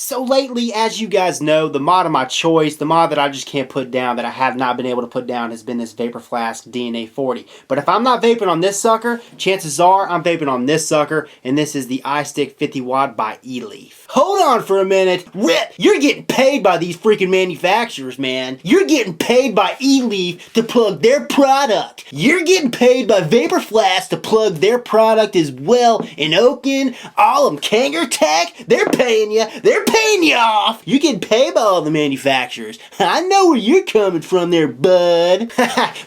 So lately, as you guys know, the mod of my choice, the mod that I just can't put down, that I have not been able to put down, has been this Vapor Flask DNA 40. But if I'm not vaping on this sucker, chances are I'm vaping on this sucker, and this is the iStick 50 watt by eLeaf. Hold on for a minute. Rip, you're getting paid by these freaking manufacturers, man. You're getting paid by eLeaf to plug their product. You're getting paid by Vapor Flask to plug their product as well. In Oaken, all of them, Kanger Tech, they're paying you. They're paying you off. You're getting paid by all the manufacturers. I know where you're coming from there, bud.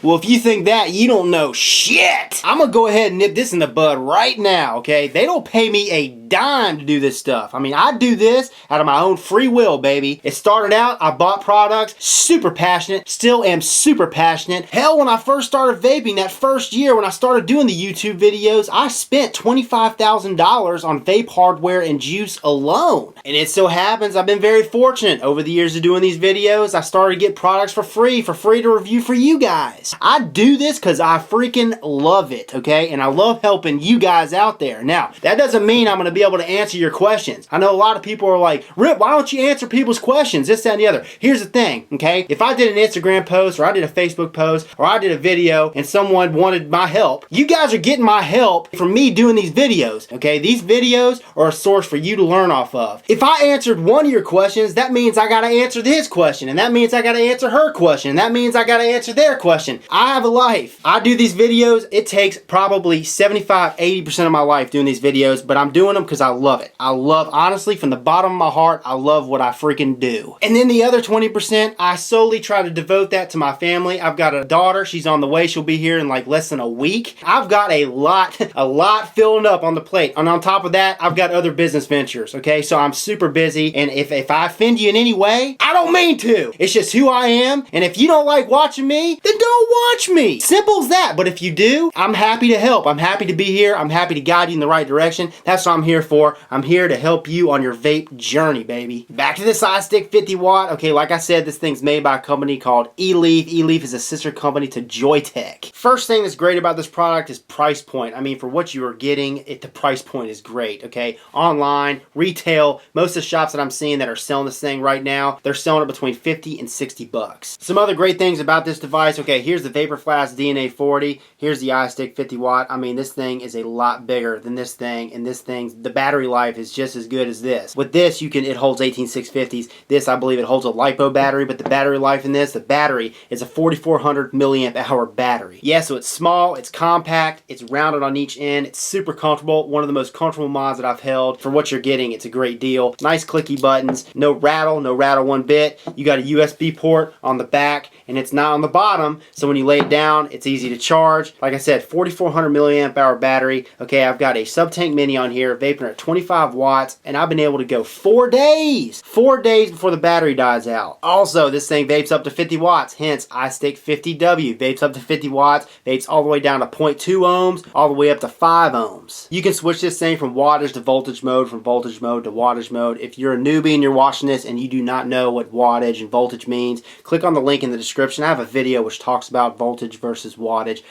Well, if you think that, you don't know shit. I'm gonna go ahead and nip this in the bud right now, okay? They don't pay me a dime to do this stuff. I mean, I do this out of my own free will, baby. It started out, I bought products, super passionate, still am super passionate. Hell, when I first started vaping that first year, when I started doing the YouTube videos, I spent $25,000 on vape hardware and juice alone. And it so happens I've been very fortunate over the years of doing these videos. I started to get products for free to review for you guys. I do this because I freaking love it, okay? And I love helping you guys out there. Now, that doesn't mean I'm going to be able to answer your questions. I know a lot of people are like, Rip, why don't you answer people's questions? This, that, and the other. Here's the thing, okay? If I did an Instagram post, or I did a Facebook post, or I did a video, and someone wanted my help, you guys are getting my help from me doing these videos, okay? These videos are a source for you to learn off of. If I answered one of your questions, that means I gotta answer his question, and that means I gotta answer her question, and that means I gotta answer their question. I have a life. I do these videos. It takes probably 75-80% of my life doing these videos, but I'm doing them because I love it. I love, honestly, from the bottom of my heart, I love what I freaking do. And then the other 20%, I solely try to devote that to my family. I've got a daughter. She's on the way. She'll be here in like less than a week. I've got a lot filling up on the plate. And on top of that, I've got other business ventures, okay? So I'm super busy, and if I offend you in any way, I don't mean to. It's just who I am, and if you don't like watching me, then don't watch me. Simple as that. But if you do, I'm happy to help. I'm happy to be here. I'm happy to guide you in the right direction. That's what I'm here for. I'm here to help you on your vape journey, baby. Back to this iStick 50 watt. Okay, like I said, this thing's made by a company called eLeaf. eLeaf is a sister company to Joytech. First thing that's great about this product is price point. I mean, for what you are getting, the price point is great, okay? Online, retail, most of the shops that I'm seeing that are selling this thing right now, they're selling it between 50 and 60 bucks. Some other great things about this device, okay, here's the Vapor Flask DNA 40, here's the iStick 50 watt. I mean, this thing is a lot bigger than this thing, and this thing, the battery life is just as good as this. With this, it holds 18650s. This, I believe, it holds a LiPo battery, but the battery life in this, the battery is a 4400 milliamp hour battery. Yeah, so it's small, it's compact, it's rounded on each end, it's super comfortable, one of the most comfortable mods that I've held. For what you're getting, it's a great deal. Nice clicky buttons, no rattle one bit. You got a USB port on the back, and it's not on the bottom, so when you lay it down, it's easy to charge. Like I said, 4400 milliamp hour battery. Okay, I've got a sub-tank mini on here, vaping at 25 watts, and I've been able to go 4 days. 4 days before the battery dies out. Also, this thing vapes up to 50 watts, hence iStick 50W. Vapes up to 50 watts, vapes all the way down to 0.2 ohms, all the way up to 5 ohms. You can switch this thing from wattage to voltage mode, from voltage mode to wattage mode. If you're a newbie and you're watching this and you do not know what wattage and voltage means, click on the link in the description. I have a video which talks about voltage versus wattage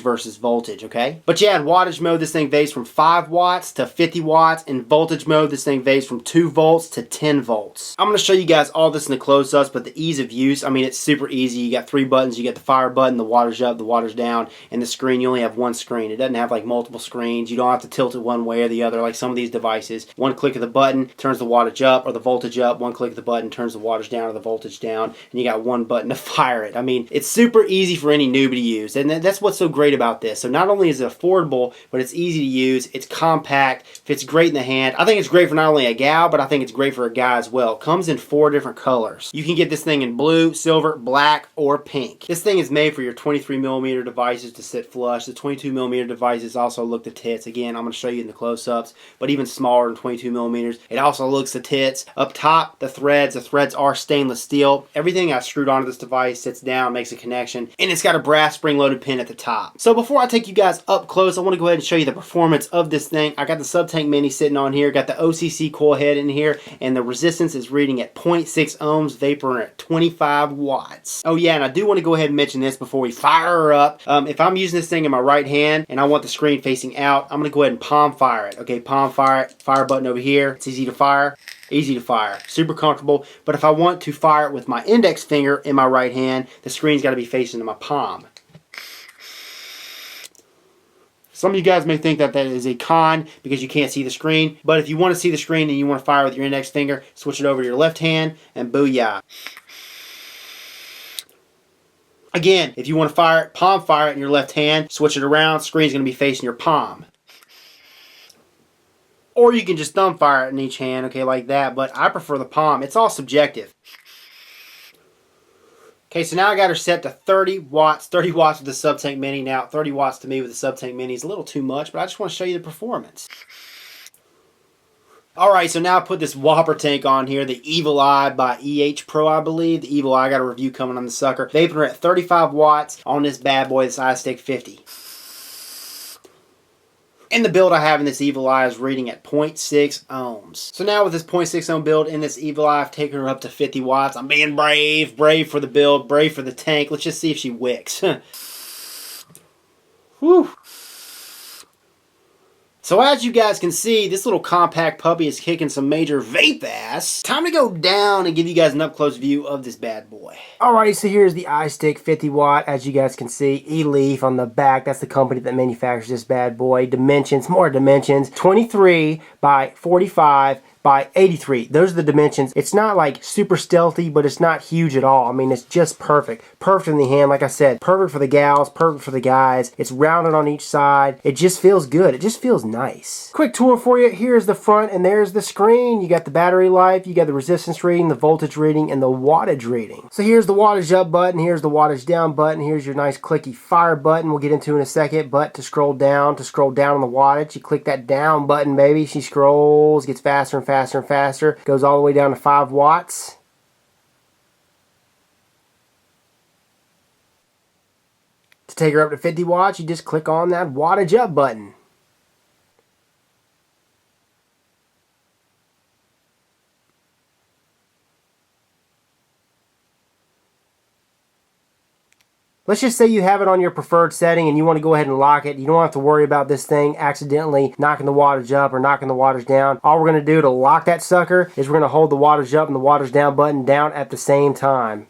versus voltage, okay? But yeah, in wattage mode, this thing vapes from 5 watts to 50 watts. In voltage mode, this thing vapes from 2 volts to 10 volts. I'm going to show you guys all this in the close-ups, but the ease of use, I mean, it's super easy. You got 3 buttons. You got the fire button, the water's up, the water's down, and the screen, you only have one screen. It doesn't have like multiple screens. You don't have to tilt it one way or the other like some of these devices. One click of the button turns the wattage up or the voltage up. One click of the button turns the wattage down or the voltage down, and you got one button to fire it. I mean, it's super easy for any newbie to use, and that's what's so great about this. So not only is it affordable, but it's easy to use, it's compact, fits great in the hand. I think it's great for not only a gal, but I think it's great for a guy as well. It comes in 4 different colors. You can get this thing in blue, silver, black, or pink. This thing is made for your 23mm devices to sit flush. The 22mm devices also look the tits. Again, I'm going to show you in the close-ups, but even smaller than 22mm. It also looks the tits. Up top, the threads are stainless steel. Everything I've screwed onto this device sits down, makes a connection, and it's got a brass spring-loaded pin at the top. So before I take you guys up close, I want to go ahead and show you the performance of this thing. I got the sub-tank sub-tank mini sitting on here. Got the OCC coil head in here, and the resistance is reading at 0.6 ohms, vapor at 25 watts. Oh yeah, and I do want to go ahead and mention this before we fire her up. If I'm using this thing in my right hand and I want the screen facing out, I'm going to go ahead and palm fire it. Okay, palm fire it. Fire button over here. It's easy to fire. Easy to fire, super comfortable. But if I want to fire it with my index finger in my right hand, the screen's got to be facing to my palm. Some of you guys may think that that is a con because you can't see the screen, but if you want to see the screen and you want to fire with your index finger, switch it over to your left hand and booyah. Again, if you want to fire it, palm fire it in your left hand, switch it around, screen's going to be facing your palm. Or you can just thumb fire it in each hand, okay, like that. But I prefer the palm. It's all subjective. Okay, so now I got her set to 30 watts. 30 watts with the sub-tank mini. Now, 30 watts to me with the sub-tank mini is a little too much, but I just want to show you the performance. Alright, so now I put this Whopper tank on here, the Evil Eye by EH Pro, I believe. The Evil Eye, got a review coming on the sucker. Vapor at 35 watts on this bad boy, this iStick 50. And the build I have in this Evil Eye is reading at 0.6 ohms. So now with this 0.6 ohm build in this Evil Eye, I've taken her up to 50 watts. I'm being brave. Brave for the build. Brave for the tank. Let's just see if she wicks. Whew. So as you guys can see, this little compact puppy is kicking some major vape ass. Time to go down and give you guys an up-close view of this bad boy. Alright, so here's the iStick 50 watt. As you guys can see, E-Leaf on the back. That's the company that manufactures this bad boy. Dimensions, more dimensions. 23 by 45 by 83. Those are the dimensions. It's not like super stealthy, but it's not huge at all. I mean, it's just perfect. Perfect in the hand, like I said. Perfect for the gals, perfect for the guys. It's rounded on each side. It just feels good. It just feels nice. Quick tour for you. Here's the front and there's the screen. You got the battery life, you got the resistance reading, the voltage reading, and the wattage reading. So here's the wattage up button. Here's the wattage down button. Here's your nice clicky fire button we'll get into in a second. But to scroll down on the wattage, you click that down button, baby. She scrolls, gets faster and faster and faster, goes all the way down to 5 watts. To take her up to 50 watts, you just click on that wattage up button. Let's just say you have it on your preferred setting and you want to go ahead and lock it. You don't have to worry about this thing accidentally knocking the wattage up or knocking the wattage down. All we're going to do to lock that sucker is we're going to hold the wattage up and the wattage down button down at the same time.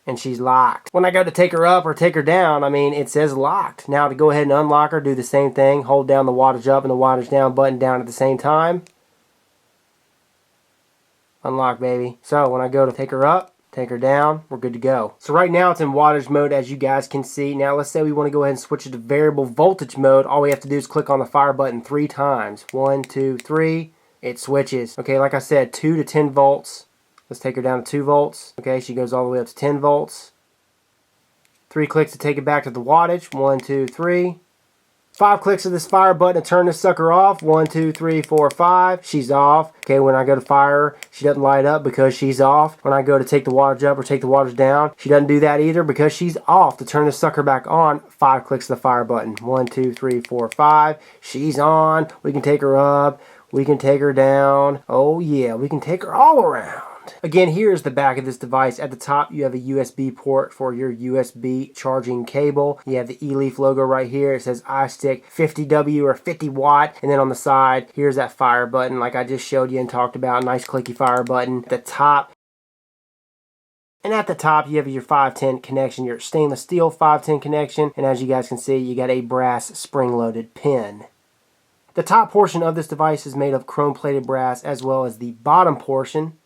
And she's locked. When I go to take her up or take her down, I mean, it says locked. Now to go ahead and unlock her, do the same thing. Hold down the wattage up and the wattage down button down at the same time. Unlock, baby. So when I go to take her up, take her down, we're good to go. So right now it's in wattage mode, as you guys can see. Now let's say we want to go ahead and switch it to variable voltage mode. All we have to do is click on the fire button 3 times. 1, 2, 3. It switches. Okay, like I said, 2 to 10 volts. Let's take her down to 2 volts. Okay, she goes all the way up to 10 volts. 3 clicks to take it back to the wattage. 1, 2, 3. 5 clicks of this fire button to turn this sucker off. 1, 2, 3, 4, 5. She's off. Okay, when I go to fire her, she doesn't light up because she's off. When I go to take the wattage up or take the wattage down, she doesn't do that either because she's off. To turn this sucker back on, 5 clicks of the fire button. 1, 2, 3, 4, 5. She's on. We can take her up. We can take her down. Oh yeah, we can take her all around. Again, here's the back of this device. At the top, you have a USB port for your USB charging cable. You have the E-Leaf logo right here. It says iStick 50W or 50 watt. And then on the side, here's that fire button like I just showed you and talked about. Nice clicky fire button. At the top. And at the top, you have your 510 connection, your stainless steel 510 connection. And as you guys can see, you got a brass spring-loaded pin. The top portion of this device is made of chrome-plated brass, as well as the bottom portion.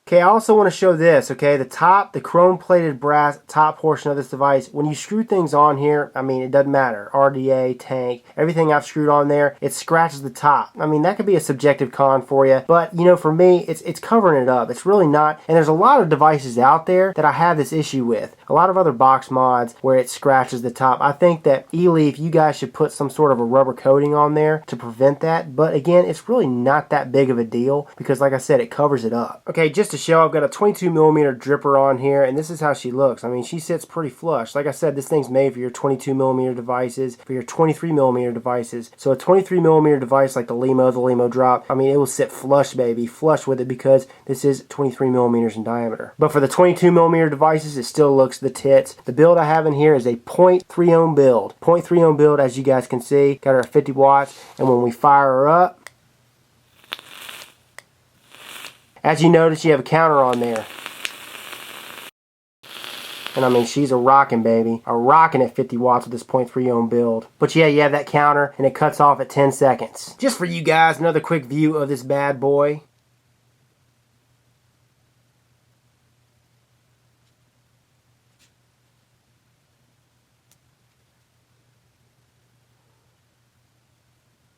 Okay, I also want to show this, okay, the chrome-plated brass top portion of this device. When you screw things on here, I mean, it doesn't matter. RDA, tank, everything I've screwed on there, it scratches the top. I mean, that could be a subjective con for you, but, you know, for me, it's covering it up. It's really not, and there's a lot of devices out there that I have this issue with. a lot of other box mods where it scratches the top. I think that E-Leaf, you guys should put some sort of a rubber coating on there to prevent that. But again, it's really not that big of a deal because like I said, it covers it up. Okay, just to show, I've got a 22mm dripper on here, and this is how she looks. I mean, she sits pretty flush. Like I said, this thing's made for your 22mm devices, for your 23mm devices. So a 23mm device like the Limo Drop, I mean, it will sit flush, baby, flush with it because this is 23mm in diameter. But for the 22mm devices, it still looks the tits. The build I have in here is a 0.3 ohm build. 0.3 ohm build, as you guys can see, got her at 50 watts, and when we fire her up, as you notice, you have a counter on there. And I mean, she's a rockin', baby. A rockin' at 50 watts with this 0.3 ohm build. But yeah, you have that counter, and it cuts off at 10 seconds. Just for you guys, another quick view of this bad boy.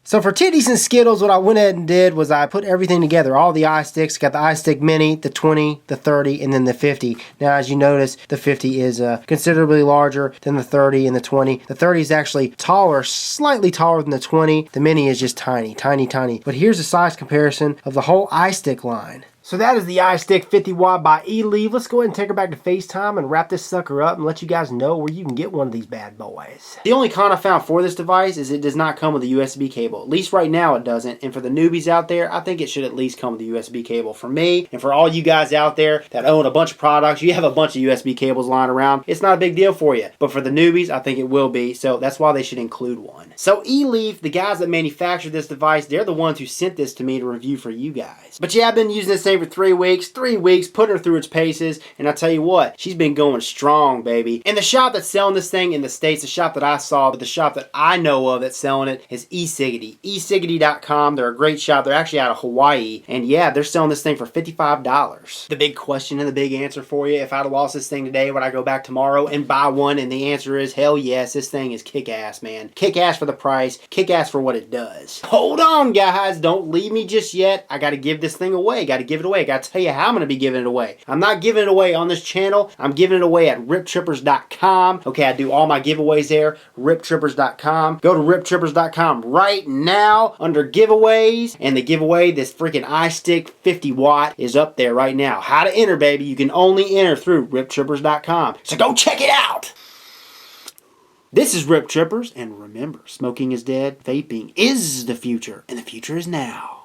So for Titties and Skittles, what I went ahead and did was I put everything together. All the iSticks. Got the iStick Mini, the 20, the 30, and then the 50. Now, as you notice, the 50 is considerably larger than the 30 and the 20. The 30 is actually taller, slightly taller than the 20. The Mini is just tiny, tiny, tiny. But here's a size comparison of the whole iStick line. So that is the iStick 50 watt by E-Leaf. Let's go ahead and take her back to FaceTime and wrap this sucker up and let you guys know where you can get one of these bad boys. The only con I found for this device is it does not come with a USB cable. At least right now it doesn't. And for the newbies out there, I think it should at least come with a USB cable. For me, and for all you guys out there that own a bunch of products, you have a bunch of USB cables lying around, it's not a big deal for you. But for the newbies, I think it will be. So that's why they should include one. So E-Leaf, the guys that manufactured this device, they're the ones who sent this to me to review for you guys. But yeah, I've been using this thing for 3 weeks, putting her through its paces, and I tell you what, she's been going strong, baby. And the shop that's selling this thing in the States, the shop that I saw, but the shop that I know of that's selling it is eSiggity. eSiggity.com. They're a great shop. They're actually out of Hawaii, and yeah, they're selling this thing for $55. The big question and the big answer for you, if I'd have lost this thing today, would I go back tomorrow and buy one? And the answer is hell yes. This thing is kick-ass, man. Kick-ass for the price, kick-ass for what it does. Hold on, guys. Don't leave me just yet. I gotta give this thing away. Gotta give it away. Gotta tell you how I'm going to be giving it away. I'm not giving it away on this channel. I'm giving it away at riptrippers.com. Okay, I do all my giveaways there. riptrippers.com. Go to riptrippers.com right now under giveaways, and the giveaway, this freaking iStick 50 watt, is up there right now. How to enter, baby. You can only enter through riptrippers.com. So go check it out. This is Rip Trippers, and remember, smoking is dead, vaping is the future, and the future is now.